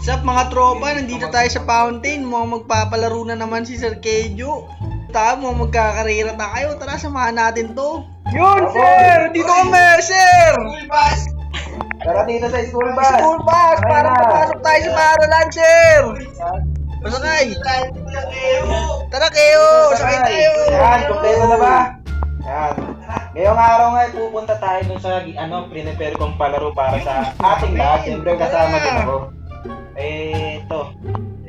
Sup mga tropa, nandito tayo sa fountain. Mukhang magpapalaro na naman si Sir Kejo. Mukhang magkakarira na kayo. Tara, samahan natin to. Yun, sir! Dito kami, sir! School bus! Tara dito sa school bus! School bus! Para papasok tayo sa paaralan, sir! Pasakay! Tara, Keo! Sakay tayo! Yan, kompleto na ba? Yan. Ngayong araw nga, pupunta tayo dun sa prepare kong palaro para sa ating lahat. Siyempre, kasama din ako. Ito.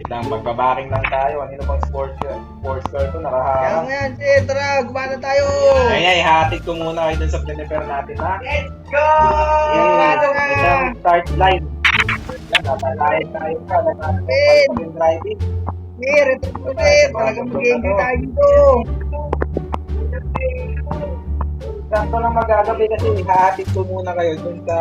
Lang, magbabaking lang tayo. Ano bang sports yun? Sports car to, Kaya nakaharang. nga, sir! Tara, gumana tayo! Ay, ihatid ko muna kayo dun sa prepare natin, ha? Let's go! Isang start line. Tatalayan tayo ka. Yung driving. Sir, ito po, sir! Talagang mag-game tayo dito! Sakto lang magagabi kasi ihahatid ko muna kayo dun sa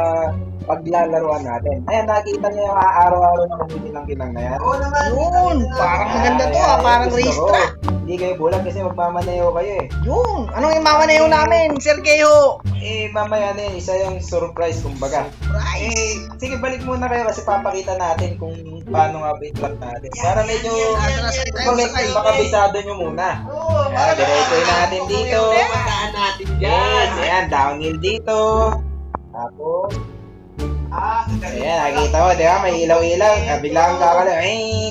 paglalaruan natin. Ayan, nakita niyo yung araw-araw na kumikilang-kilang na yan. Oo naman! Yun! Parang maganda to ah! Parang gusto race ko. track! Hindi kayo bulag kasi magmamaneho kayo eh. Yun! Anong imamanayo namin, Sir Kejo? Mamaya na yun, isa yung surprise kumbaga. Price! Sige, balik muna kayo kasi papakita natin kung paano nga ba yung track natin. Para medyo makabisado nyo muna. Oo! Ayan, diretso natin dito. Pataan natin dyan! Yes, ayan, downhill dito. Tapos, ayan, nakikita ko, di ba? May ilaw-ilaw. Biglang kakalaw.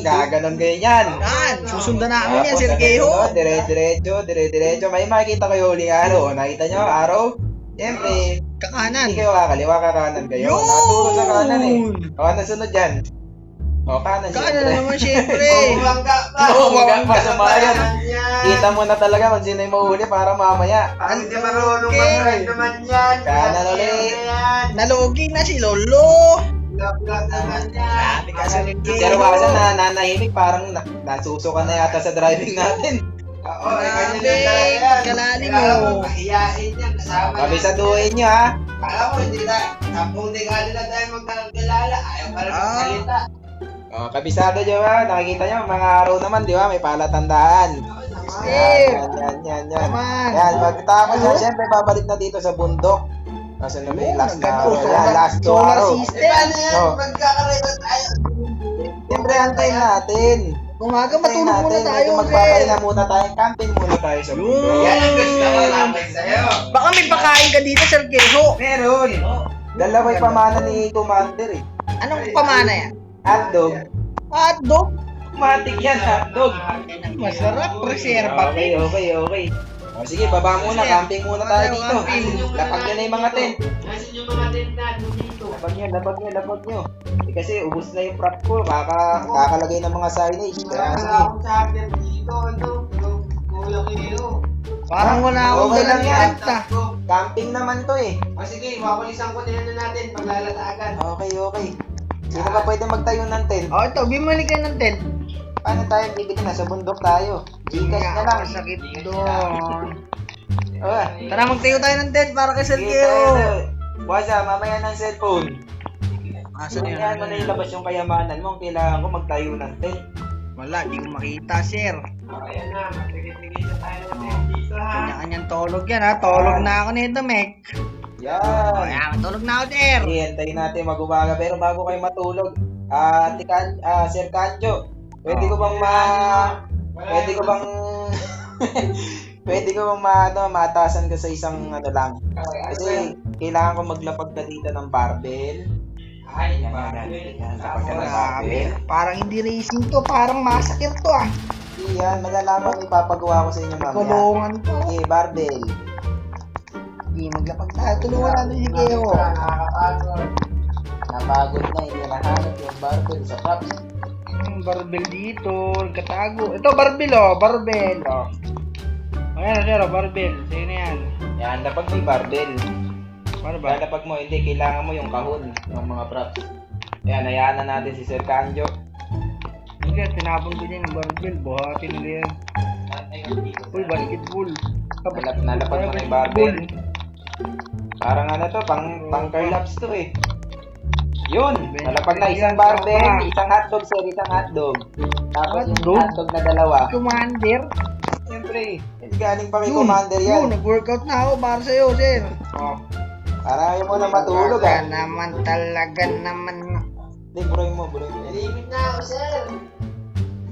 Gaganon kayo yan. Yan! Susundan namin yan, Tapos, Sir Kejo! dire-diretso. May makikita kayo huling araw. Nakita nyo, araw? Siyempre, Kakanan! hindi kayo kakaliwa, kakanan kayo. Yun! Naturo sa kanan eh. O, ano sunod dyan? O, kanan Kanan siyempre. na naman, syempre! Bumangga pa! Bumangga pa sa bayan. Yan! Kita mo na talaga kung sino yung mahuli para mamaya. Ang di marunong Okay. mag-ride naman yan! Kanan ulit. Yan! Nalugi na si Lolo! Love naman yan! Grabe ka, Sir Pero Kejo! baka nanahimik, parang nasusuka na yata sa driving natin. Oo, Grabe, ganyan lang talaga yan. kalalim Kailangan mo. mahiyain yan, kasama yan. Kabisaduhin nyo ha. Kala mo, hindi na, tapong dekada na tayo magkakilala, ayaw pa rin Ah. magsalita. O, kabisado nyo ha. Nakikita nyo, mga araw naman, di ba? May palatandaan. Sir! Yan. Naman! Yan, pagkatapos yan, syempre, babalik na dito sa bundok. Kasi na may last na araw. Yan, last 2 Solar araw. system! Paano yan? Oh. Magkakarela tayo. Siyempre, antayin natin. Umaga, Antayin matulog muna natin. tayo, Medyo Sir! magpapahinga muna tayo. Camping muna tayo sa bundok. Yan ang gusto ko lapit sa'yo. Baka may pakain ka dito, Sir Kejo! Meron. Dalawa'y pamana ni Commander eh. Anong pamana yan? Hotdog. Hotdog? Matik yan, hotdog. Masarap, reserva. Okay. O sige, baba muna, camping muna tayo dito. Camping. Lapag nyo na yung mga tent. Nasaan yung mga tent natin dito? Lapag nyo. Kasi ubus na yung prop ko, kakalagay ng mga signage. Kaya Wala sige. akong charger dito, ano? Kulang kayo. Parang wala akong Okay lang dalang yan. tent ah. Camping naman to eh. O sige, wakulisan ko na yan natin paglalatagan. Okay. Sino ba pwede magtayo ng tent? Oh, ito, bimili kayo ng tent. Paano tayo bibili? Nasa bundok tayo. Gcash na lang. Sakit doon. Ah, Tara, magtayo tayo ng tent para kay Sir sige, Keo. Wasa, mamaya ng cellphone. Asan yun? Kailangan mo na ilabas yung kayamanan mo. Kailangan ko magtayo ng tent. Wala, di ko makita, Sir. Ayan na, magtigil-tigil na tayo ng tent dito ha. Kanya-kanyang tulog yan ha. Tulog na ako nito, Mek. Oh, Yan. yan, tulog na ako, Sir. Hintayin natin mag-umaga. Pero bago kayo matulog, Sir Kanjo, pwede ko bang matasan ka sa isang ano lang. Kasi kailangan ko maglapag ka dito ng barbell. Ay, Yan, lapag ka ng barbell. Parang hindi racing to, parang masakit to ah. Yan, malalaman ipapagawa ko sa inyo mamaya. Kulungan to. Okay, barbell. Hindi, maglapag tayo. Tulungan natin si Keo. Nakakapagod. Napagod na, hindi nahanap yung barbell sa props. Barbell dito, katago. Ito, barbell oh, barbell oh. Ayan, sir, oh, barbell. Sino yan? Yan, lapag may barbell. Paano ba? Lalapag mo, hindi, kailangan mo yung kahon ng mga props. Yan, hayaan na natin si Sir Kanjo. Hindi, tinapon ko dyan yung barbell. Buhatin nila yan. Uy, basketball. Nalapag mo na yung barbell. Parang ano to, pang curlaps to eh. Yun, nalapag na isang barbell, isang hotdog sir, isang hotdog. Tapos yung hotdog na dalawa. Commander. Siyempre, galing pa kay Commander Yun, yan. nag-workout na ako para sa'yo, sir. Oh. Para ayaw mo na matulog ah. Talaga naman. Hindi, buruin mo. Limit na ako, sir.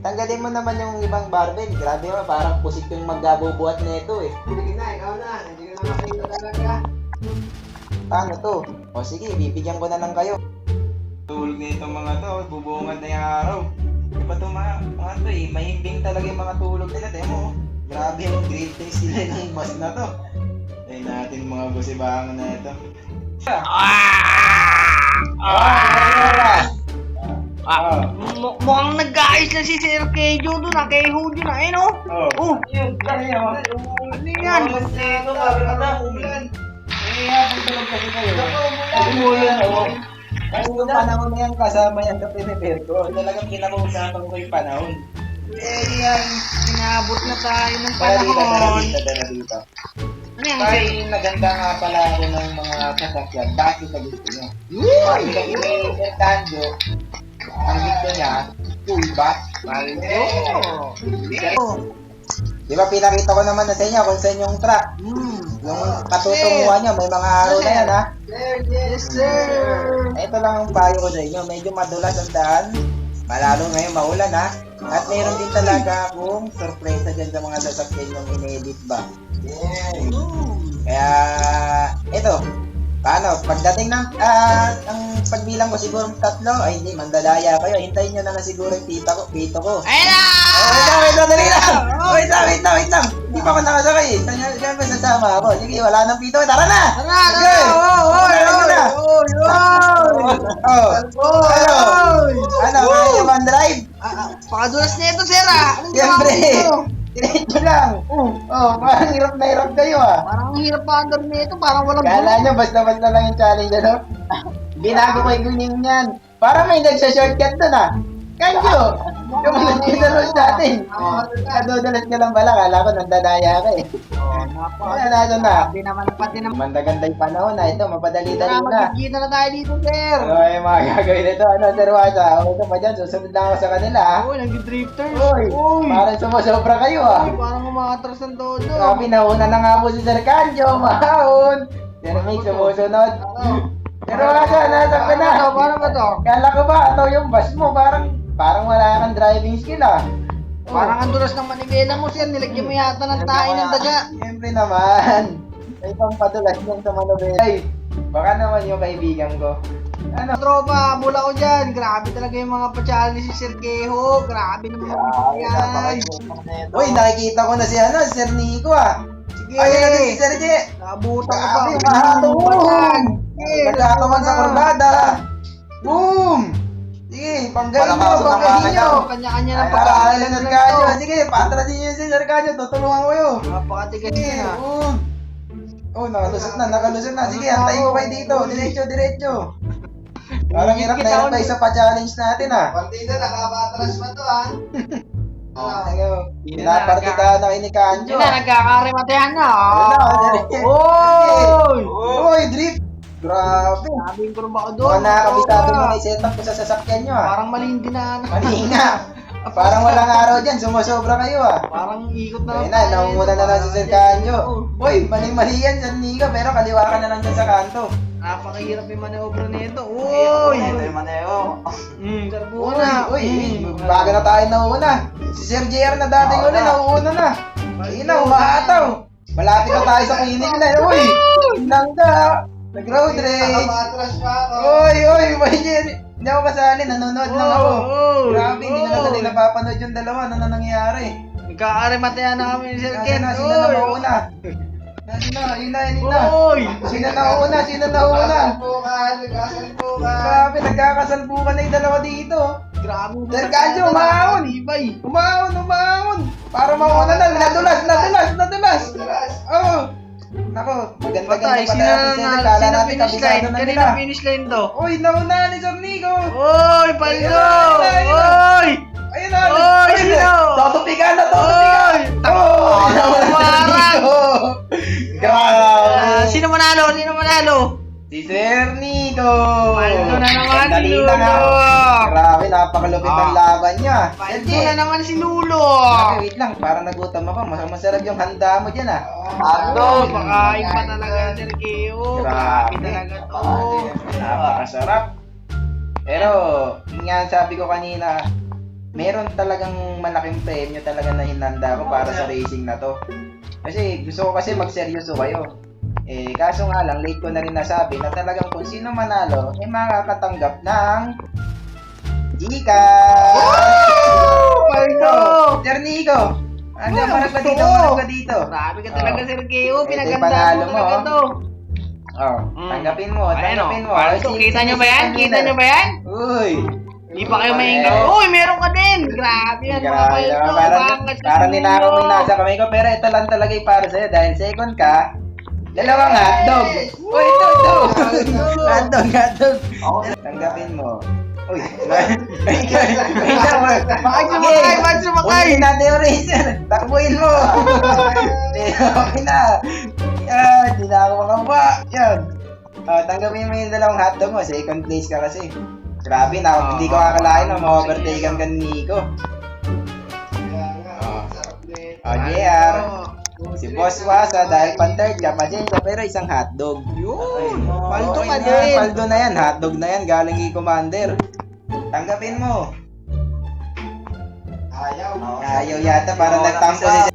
Tanggalin mo naman yung ibang barbell. Grabe naman, parang pusit yung maggabubuhat na ito eh. Sige na, ikaw na. Hindi ko na makita talaga. Paano to? O sige, bibigyan ko na lang kayo. Tulog na itong mga to, bubungad na yung araw. Di ba ito mga to eh, mahimbing talaga yung mga tulog nila. Demo, grabe yung great things nila ng boss na to. Ayun natin mga gusibangan na ito. Mukhang nag-aayos na si Sir Kejo doon, kay Hood yun, ayun o. Oh, yun, kaya yun. Ano yan? Dito, sabi ka na, umulan. Tulog kasi kayo. Umulan, oh. Kasi yung panahon na yan, kasama yan sa prepare ko. Talagang kinakausapan ko yung panahon. Eh, yan. Inabot na tayo ng Tara panahon. dito. Ano yan? Kasi naganda nga pala ako ng mga sasakyan. Bakit sa gusto nyo? Kasi kasi may Mercando, ang gusto niya, full back. Di ba pinakita ko naman na sa inyo kung saan yung truck. Yung katutunguhan niya, may mga araw na yan ha. Yes, sir. Ito lang ang payo ko sa inyo. Medyo madulas ang daan. Malalo ngayon maulan ha. At mayroon din talaga akong sorpresa dyan sa mga sasakyan yung in-edit ba. Kaya, ito. Paano? Pagdating ng, ang pagbilang ko siguro 3, ay hindi, mandadaya kayo. Hintayin nyo na lang siguro yung pito ko. Ayun na! Wait lang, dali lang! Wait lang! Hindi pa ako nakasakay eh. Saan ba sasama ako? Sige, wala nang pito. Tara na! Sige! Ano? Kaya nyo ba ang drive? Pakadulas na ito, sir ah. Anong Siyempre! ginawa mo? Diretso lang! Parang hirap na hirap kayo ah. Parang ang hirap pa under nito, parang walang Kala nyo, basta-basta lang yung challenge, ano? Binago ko yung guling yan. Parang may nagsa-shortcut doon ah. Kanyo! Yung nagkinaroon natin. Kadodalas ka lang pala, kala ko nandadaya ka eh. Kaya na na. Sabi naman pati naman. Mandaganda yung panahon na ito, mapadali-dali na. Magkikita na tayo dito, sir. Ano yung mga gagawin nito? Ano, Sir Wasa? Okay ka pa dyan, susunod na ako sa kanila ah. Uy, nag-drifter. Uy, parang sumusobra kayo ah. Uy, parang umakatras ng todo. Sabi, nauna na nga po si Sir Kanjo, mahon. Sir Mick, sumusunod. Pero Wasa, nasa ka na. Parang ba to? Kala ko ba, ataw yung bus mo, parang wala kang driving skill ah. Parang ang dulas ng manibela mo, sir. Nilagyan mo yata ng tayo ng daga. Siyempre naman. May pampadulas yan sa manobela. Ay, baka naman yung kaibigan ko. Ano? Tropa, bula ko dyan. Grabe talaga yung mga pa-challenge si Sir Keho. Grabe naman yan. Uy, nakikita ko na si Sir Nico ah. Sige. Ayun na din si Sir J. Nabutan ko pa. Grabe, mahatong. Nagkakaman sa kurbada. Boom! Sige, panggaling nyo. Kanya-kanya ng Para pagkakalan Sir Kanyo. Sige, patrasin nyo si Sir Kanyo. Tutulungan ko yun. Napakatigas Sige, niya. nakalusot na. Sige, antayin ko kayo dito. Diretso. Parang hirap na hirap tayo sa pa-challenge natin ah. Partida, nakapatras pa to, ha? Pinapartita na kayo ni Kanyo. Hindi na, nagkakarimatehan na. Uy, drift. Grabe. Sabihin ko rin ba ako doon? Mga nakakabitado mo na i-setup ko sa sasakyan nyo ah. Parang maling dinaan. Mali nga. Parang walang araw dyan, sumusobra kayo ah. Parang ikot na Ayun na, namumuna na lang si Sir Kanyo. Uy, mali yan, Sir Nico, pero kaliwa ka na lang dyan sa kanto. Napakahirap yung manobra nito. Uy! Ito yung maneo. Karbuhan na. Uy, bago na tayo nauna. Si Sir JR na dating uli, nauuna na. Ayun na, umahataw. Malapit na tayo sa clinic na. Uy, nangga. Nag-road rage. Nakapatras pa ako. Uy, hindi ako kasali, nanonood lang ako. Grabe, hindi na natin napapanood yung dalawa. Ano na nangyayari? Nagkakarimatehan na kami ni Sir Ken. Sino na mauna? Yun na. Uy! Sino nauna? Kasalpukan. Grabe, nagkakasalbukan na yung dalawa dito. Grabe. Sir Kanyo, umahon! Umahon! Para mauna na, nadulas! Oo! Nako, maganda-ganda Patay, pa tayo sa Sir. Kala natin finish line? kabisado na Kanina nila. finish line to. Uy, nauna ni Sir Nico! Uy, paldo! Uy! Ayun na! Uy, sino? Tutupikan na! Uy! Nauna ni Nico! Grabe! Sino manalo? Si Sir Nico! Paldo na naman si Sandali Lulo! lang, ha? Grabe, napakalupit ang laban niya. Paldo na naman si Lulo! Okay, wait lang, parang nagutom ako. Masarap yung handa mo dyan ah. Pakain pa talaga Sir Keo. Grabe talaga to. Napakasarap. Pero, yun nga sabi ko kanina, meron talagang malaking premyo talaga na hinanda ko para sa racing na to. Kasi gusto ko kasi magseryoso kayo. Kaso nga lang, late ko na rin nasabi na talagang kung sino manalo, makakatanggap ng Gcash! Paldo! Sir Nico! Ano, Uy, marag ka gusto dito, ko. marag ka dito. Grabe ka talaga, Sir Keo. Ito yung Pinaganda panalo mo mo, talaga oh. to. Oh, tanggapin mo, tanggapin mo. Paldo, kita nyo ba yan? Kita nyo ba yan? Uy! Di pa kayo Correct. maingay. Uy, meron ka din! Grabe yan, mga Grabe paldo. naman, parang ninakaw mo yung nasa. nasa kamay ko, pero ito lang talaga yung para sa'yo dahil second ka, dalawang hotdog. Uy, ito. Hotdog. Tanggapin mo. Uy, wait lang. Bakit sumakay? Bakit sumakay? Uy, natin yung racer. Takbuhin mo. Okay na. Yan, di na ako makawa. Yan. Tanggapin mo yung dalawang hotdog mo. Second place ka kasi. Grabe na, hindi ko kakalain na ma-overtaken ka ni Nico. JR. Si Boss Wasa, dahil pan-third ka, pasensya, pero isang hotdog. Yun. Ay, Paldo okay ka na, din. Paldo na yan, hotdog na yan, galing kay Commander. Tanggapin mo. Ayaw. Ayaw yata, parang nagtampo si